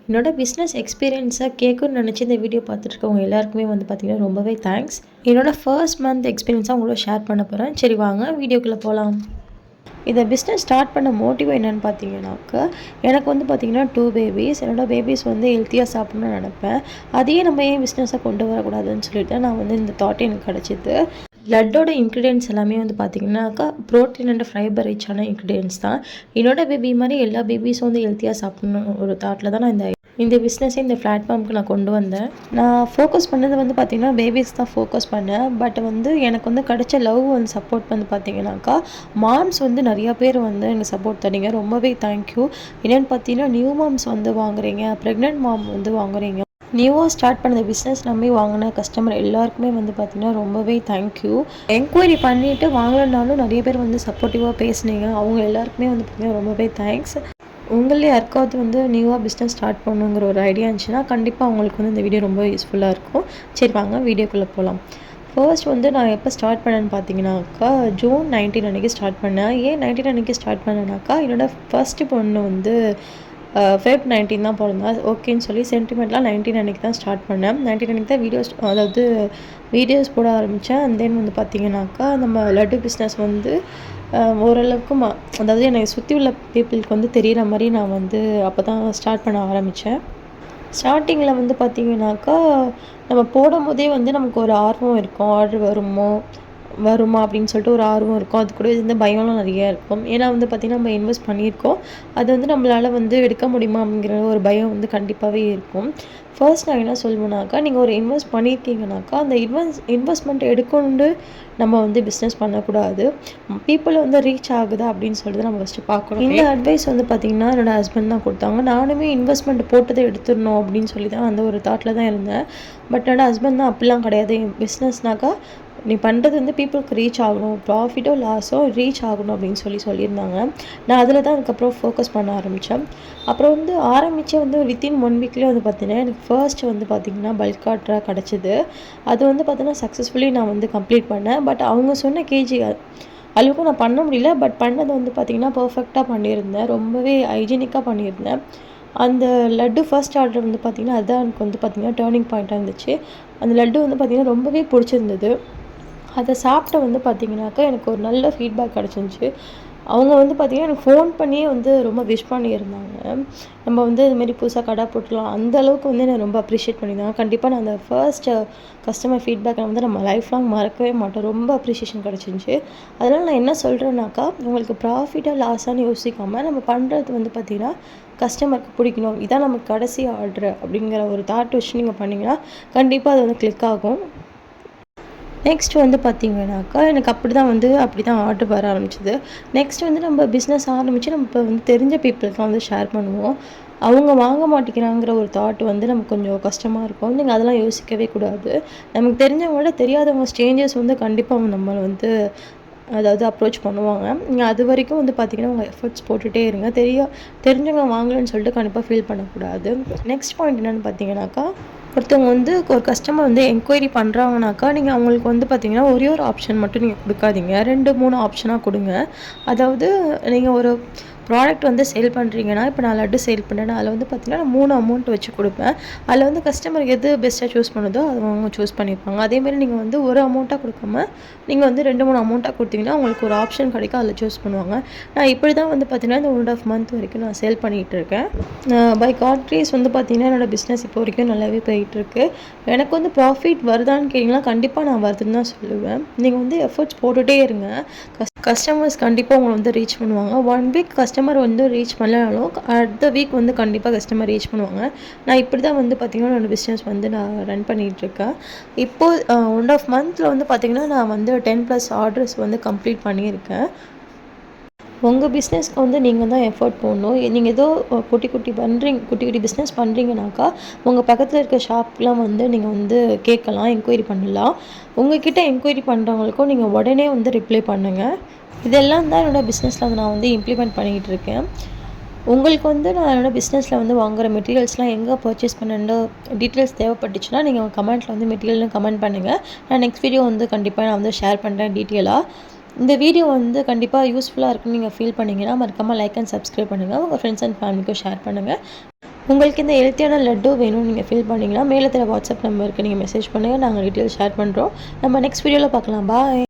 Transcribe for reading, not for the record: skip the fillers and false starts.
என்னோட பிஸ்னஸ் எக்ஸ்பீரியன்ஸை கேட்கணும்னு நினச்சி இந்த வீடியோ பார்த்துட்ருக்கவங்க எல்லாருக்குமே வந்து பார்த்திங்கன்னா ரொம்பவே தேங்க்ஸ். என்னோட ஃபர்ஸ்ட் மந்த் எக்ஸ்பீரியன்ஸாக உங்களோட ஷேர் பண்ண போகிறேன். சரி வாங்க வீடியோக்குள்ளே போகலாம். இந்த பிஸ்னஸ் ஸ்டார்ட் பண்ண மோட்டிவ் என்னென்னு பார்த்தீங்கன்னாக்கா, எனக்கு வந்து பார்த்திங்கன்னா 2 பேபிஸ். என்னோட பேபிஸ் வந்து ஹெல்த்தியாக சாப்பிட்ணுன்னு நினப்பேன். அதையே நம்ம ஏன் பிஸ்னஸாக கொண்டு வரக்கூடாதுன்னு சொல்லிட்டு நான் வந்து இந்த தாட் எனக்கு கிடச்சிது. லட்டோட இன்க்ரீடியன்ட்ஸ் எல்லாமே வந்து பார்த்திங்கனாக்கா ப்ரோட்டீன் அண்ட் ஃபைபர் ரிச்சான இன்க்ரீடியன்ட்ஸ் தான். என்னோட பேபி மாதிரி எல்லா பேபிஸும் வந்து ஹெல்த்தியாக சாப்பிட்ணும் ஒரு தாட்டில் தான் நான் இந்த பிஸ்னஸை இந்த பிளாட்ஃபார்முக்கு நான் கொண்டு வந்தேன். நான் ஃபோக்கஸ் பண்ணது வந்து பார்த்திங்கன்னா பேபிஸ் தான் ஃபோக்கஸ் பண்ணேன். பட் வந்து எனக்கு வந்து கிடைச்ச லவ் வந்து சப்போர்ட் வந்து பார்த்திங்கனாக்கா, மாம்ஸ் வந்து நிறையா பேர் வந்து எனக்கு சப்போர்ட் தரீங்க. ரொம்பவே தேங்க்யூ. என்னென்னு பார்த்தீங்கன்னா நியூ மாம்ஸ் வந்து வாங்குறீங்க, ப்ரெக்னென்ட் மாம் வந்து வாங்குறீங்க, நியூவாக ஸ்டார்ட் பண்ண பிஸ்னஸ் நம்பி வாங்கின கஸ்டமர் எல்லாருக்குமே வந்து பார்த்திங்கன்னா ரொம்பவே தேங்க்யூ. என்கொயரி பண்ணிவிட்டு வாங்கலைனாலும் நிறைய பேர் வந்து சப்போர்ட்டிவாக பேசுனீங்க. அவங்க எல்லாருக்குமே வந்து பார்த்திங்கன்னா ரொம்பவே தேங்க்ஸ். உங்களே யாருக்காவது வந்து நியூவாக பிஸ்னஸ் ஸ்டார்ட் பண்ணுங்கிற ஒரு ஐடியா இருந்துச்சுன்னா கண்டிப்பாக அவங்களுக்கு வந்து இந்த வீடியோ ரொம்ப யூஸ்ஃபுல்லாக இருக்கும். சரி வாங்க வீடியோக்குள்ளே போகலாம். ஃபர்ஸ்ட் வந்து நான் எப்போ ஸ்டார்ட் பண்ணேன்னு பார்த்தீங்கன்னாக்கா, ஜூன் 19 அன்றைக்கி ஸ்டார்ட் பண்ணேன். ஏன் 19 அன்றைக்கி ஸ்டார்ட் பண்ணேன்னாக்கா, என்னோடய ஃபஸ்ட்டு பொண்ணு வந்து Feb 19 தான் பிறந்தா. ஓகேன்னு சொல்லி சென்டிமெண்ட்லாம் 19 அன்றைக்கி தான் ஸ்டார்ட் பண்ணேன். 19 அன்றைக்கி தான் வீடியோஸ் போட ஆரம்பித்தேன். அண்ட் தென் வந்து பார்த்திங்கனாக்கா, நம்ம லட்டு பிஸ்னஸ் வந்து ஓரளவுக்கு அதாவது என்னை சுற்றி உள்ள பீப்புளுக்கு வந்து தெரிகிற மாதிரி நான் வந்து அப்போ தான் ஸ்டார்ட் பண்ண ஆரம்பித்தேன். ஸ்டார்டிங்கில் வந்து பார்த்திங்கனாக்கா, நம்ம போடும்போதே வந்து நமக்கு ஒரு ஆர்வம் இருக்கும். ஆர்டர் வருமா அப்படின்னு சொல்லிட்டு ஒரு ஆர்வம் இருக்கும். அது கூட இந்த பயம்லாம் நிறையா இருக்கும். ஏன்னா வந்து பார்த்திங்கன்னா நம்ம இன்வெஸ்ட் பண்ணியிருக்கோம். அது வந்து நம்மளால் வந்து எடுக்க முடியுமா அப்படிங்கிற ஒரு பயம் வந்து கண்டிப்பாகவே இருக்கும். ஃபர்ஸ்ட் நான் என்ன சொல்லுவேனாக்கா, நீங்கள் ஒரு இன்வெஸ்ட் பண்ணியிருக்கீங்கனாக்கா, அந்த இன்வெஸ்ட்மெண்ட் எடுக்கணுன்னு நம்ம வந்து பிஸ்னஸ் பண்ணக்கூடாது. பீப்புள் வந்து ரீச் ஆகுதா அப்படின்னு சொல்லிட்டு நம்ம ஃபஸ்ட்டு பார்க்கணும். இந்த அட்வைஸ் வந்து பார்த்திங்கன்னா என்னோடய ஹஸ்பண்ட் தான் கொடுத்தாங்க. நானுமே இன்வெஸ்ட்மெண்ட் போட்டதை எடுத்துடணும் அப்படின்னு சொல்லி தான் அந்த ஒரு தாட்டில் தான் இருந்தேன். பட் என்னோடய ஹஸ்பண்ட் தான் அப்படிலாம் கிடையாது. பிஸ்னஸ்னாக்கா நீ பண்ணுறது வந்து பீப்புளுக்கு ரீச் ஆகணும், ப்ராஃபிட்டோ லாஸோ ரீச் ஆகணும் அப்படின்னு சொல்லியிருந்தாங்க. நான் அதில் தான் அதுக்கப்புறம் ஃபோக்கஸ் பண்ண ஆரம்பித்தேன். அப்புறம் வந்து வந்து வித்தின் 1 வீக்லேயே வந்து பார்த்தீங்கன்னா எனக்கு ஃபர்ஸ்ட் வந்து பார்த்திங்கன்னா பல்க் ஆர்டராக கிடச்சிது. அது வந்து பார்த்தீங்கன்னா சக்ஸஸ்ஃபுல்லி நான் வந்து கம்ப்ளீட் பண்ணேன். பட் அவங்க சொன்ன கேஜி அளவுக்கு நான் பண்ண முடியல. பட் பண்ணது வந்து பார்த்திங்கன்னா பர்ஃபெக்டாக பண்ணியிருந்தேன். ரொம்பவே ஹைஜீனிக்காக பண்ணியிருந்தேன். அந்த லட்டு ஃபர்ஸ்ட் ஆர்டர் வந்து பார்த்திங்கன்னா அதுதான் எனக்கு வந்து பார்த்திங்கன்னா டேர்னிங் பாயிண்ட்டாக இருந்துச்சு. அந்த லட்டு வந்து பார்த்திங்கன்னா ரொம்பவே பிடிச்சிருந்தது. அதை சாப்பிட்ட வந்து பார்த்திங்கனாக்கா எனக்கு ஒரு நல்ல ஃபீட்பேக் கிடச்சிருந்துச்சி. அவங்க வந்து பார்த்திங்கன்னா எனக்கு ஃபோன் பண்ணியே வந்து ரொம்ப விஷ் பண்ணியிருந்தாங்க. நம்ம வந்து இதுமாரி புதுசாக கடை போட்டுலாம் அந்த அளவுக்கு வந்து என்னை ரொம்ப அப்ரிஷியேட் பண்ணியிருந்தாங்க. கண்டிப்பாக நான் அந்த ஃபர்ஸ்ட் கஸ்டமர் ஃபீட்பேக்கை வந்து நம்ம லைஃப் லாங் மறக்கவே மாட்டோம். ரொம்ப அப்ரிஷியேஷன் கிடச்சிருந்துச்சி. அதனால் நான் என்ன சொல்கிறேன்னாக்கா, உங்களுக்கு ப்ராஃபிட்டாக லாஸான்னு யோசிக்காமல் நம்ம பண்ணுறது வந்து பார்த்திங்கன்னா கஸ்டமருக்கு பிடிக்கணும், இதான் நமக்கு கடைசி ஆர்டரு அப்படிங்கிற ஒரு தாட் வச்சு நீங்கள் பண்ணிங்கன்னா கண்டிப்பாக அது வந்து கிளிக் ஆகும். நெக்ஸ்ட் வந்து பார்த்திங்கனாக்கா எனக்கு அப்படி தான் ஆர்டர் வர ஆரம்பிச்சிது. நெக்ஸ்ட் வந்து நம்ம பிஸ்னஸ் ஆரம்பித்து நம்ம இப்போ வந்து தெரிஞ்ச பீப்புளுக்குலாம் வந்து ஷேர் பண்ணுவோம். அவங்க வாங்க மாட்டேங்கிறாங்கிற ஒரு தாட் வந்து நமக்கு கொஞ்சம் கஷ்டமாக இருக்கும். நீங்கள் அதெல்லாம் யோசிக்கவே கூடாது. நமக்கு தெரிஞ்சவங்களோட தெரியாதவங்க ஸ்ட்ரேஞ்சர்ஸ் வந்து கண்டிப்பாக நம்மளை வந்து அப்ரோச் பண்ணுவாங்க. நீங்கள் அது வரைக்கும் வந்து பார்த்திங்கன்னா உங்கள் எஃபர்ட்ஸ் போட்டுகிட்டே இருங்க. தெரிஞ்சவங்க வாங்கலன்னு சொல்லிட்டு கண்டிப்பாக ஃபீல் பண்ணக்கூடாது. நெக்ஸ்ட் பாயிண்ட் என்னென்னு பார்த்தீங்கன்னாக்கா, ஒருத்தவங்க வந்து ஒரு கஸ்டமர் வந்து என்கொயரி பண்ணுறாங்கனாக்கா, நீங்கள் அவங்களுக்கு வந்து பார்த்திங்கன்னா ஒரே ஒரு ஆப்ஷன் மட்டும் நீங்கள் கொடுக்காதீங்க. 2, 3 ஆப்ஷனாக கொடுங்க. அதாவது நீங்கள் ஒரு ப்ராடக்ட் வந்து சேல் பண்ணுறீங்கன்னா, இப்போ நான் லட்டு சேல் பண்ணேன்னா அதில் வந்து பார்த்திங்கன்னா நான் 3 அமௌண்ட் வச்சு கொடுப்பேன். அதில் வந்து கஸ்டமர் எது பெஸ்ட்டாக சூஸ் பண்ணுதோ அதை அவங்க சூஸ் பண்ணியிருப்பாங்க. அதேமாரி நீங்கள் வந்து ஒரு அமௌண்ட்டாக கொடுக்காம நீங்கள் வந்து 2, 3 அமௌண்ட்டாக கொடுத்தீங்கன்னா அவங்களுக்கு ஒரு ஆப்ஷன் கிடைக்கும், அதில் சூஸ் பண்ணுவாங்க. நான் இப்படி தான் வந்து பார்த்திங்கன்னா இந்த 1.5 மந்த் வரைக்கும் நான் சேல் பண்ணிகிட்டு இருக்கேன். பை காட் கிரேஸ் வந்து பார்த்திங்கன்னா என்னோடய பிஸ்னஸ் இப்போ வரைக்கும் நல்லாவே போயிட்டுருக்கு. எனக்கு வந்து ப்ராஃபிட் வருதான்னு கேட்டிங்கன்னா கண்டிப்பாக நான் வருதுன்னு தான் சொல்லுவேன். நீங்கள் வந்து எஃபர்ட்ஸ் போட்டுகிட்டே இருங்க. கஸ்டமர்ஸ் கண்டிப்பாக உங்களை வந்து ரீச் பண்ணுவாங்க. 1 வீக் கஸ்டமர் வந்து ரீச் பண்ணலனாலும் அடுத்த வீக் வந்து கண்டிப்பாக கஸ்டமர் ரீச் பண்ணுவாங்க. நான் இப்படி தான் வந்து பார்த்திங்கன்னா என்னோடய பிஸ்னஸ் வந்து நான் ரன் பண்ணிகிட்ருக்கேன். இப்போது 1.5 மந்தில் வந்து பார்த்திங்கன்னா நான் வந்து 10+ ஆர்டர்ஸ் வந்து கம்ப்ளீட் பண்ணியிருக்கேன். உங்கள் பிஸ்னஸ்க்கு வந்து நீங்கள் தான் எஃபர்ட் போடணும். நீங்கள் ஏதோ குட்டி குட்டி பிஸ்னஸ் பண்ணுறீங்கனாக்கா உங்கள் பக்கத்தில் இருக்க ஷாப்லாம் வந்து நீங்கள் வந்து கேட்கலாம், என்கொயரி பண்ணலாம். உங்கள்கிட்ட என்கொயரி பண்ணுறவங்களுக்கும் நீங்கள் உடனே வந்து ரிப்ளை பண்ணுங்கள். இதெல்லாம் தான் என்னோடய பிஸ்னஸில் நான் வந்து இம்ப்ளிமெண்ட் பண்ணிக்கிட்டு இருக்கேன். உங்களுக்கு வந்து நான் என்னோடய பிஸ்னஸில் வந்து வாங்குகிற மெட்டீரியல்ஸ்லாம் எங்கே பர்ச்சேஸ் பண்ணணும் டீட்டெயில்ஸ் தேவைப்பட்டுச்சுன்னா நீங்கள் கமெண்ட்டில் வந்து மெட்டீரியல்னு கமெண்ட் பண்ணுங்கள். நான் நெக்ஸ்ட் வீடியோ வந்து கண்டிப்பாக நான் வந்து ஷேர் பண்ணுறேன் டீட்டெயிலாக. இந்த வீடியோ வந்து கண்டிப்பாக யூஸ்ஃபுல்லாக இருக்குன்னு நீங்கள் ஃபீல் பண்ணிங்கன்னா மறக்காமல் லைக் அண்ட் சப்ஸ்கிரைப் பண்ணுங்கள். உங்கள் ஃப்ரெண்ட்ஸ் அண்ட் ஃபேமிலிக்கும் ஷேர் பண்ணுங்கள். உங்களுக்கு இந்த ஹெல்த்தியான லட்டு வேணும்னு நீங்கள் ஃபீல் பண்ணிங்கன்னா மேலே தர வாட்ஸ்அப் நம்பருக்கு நீங்கள் மெசேஜ் பண்ணுங்கள். நாங்கள் டீட்டெயில் ஷேர் பண்ணுறோம். நம்ம நெக்ஸ்ட் வீடியோவில் பார்க்கலாம். பாய்.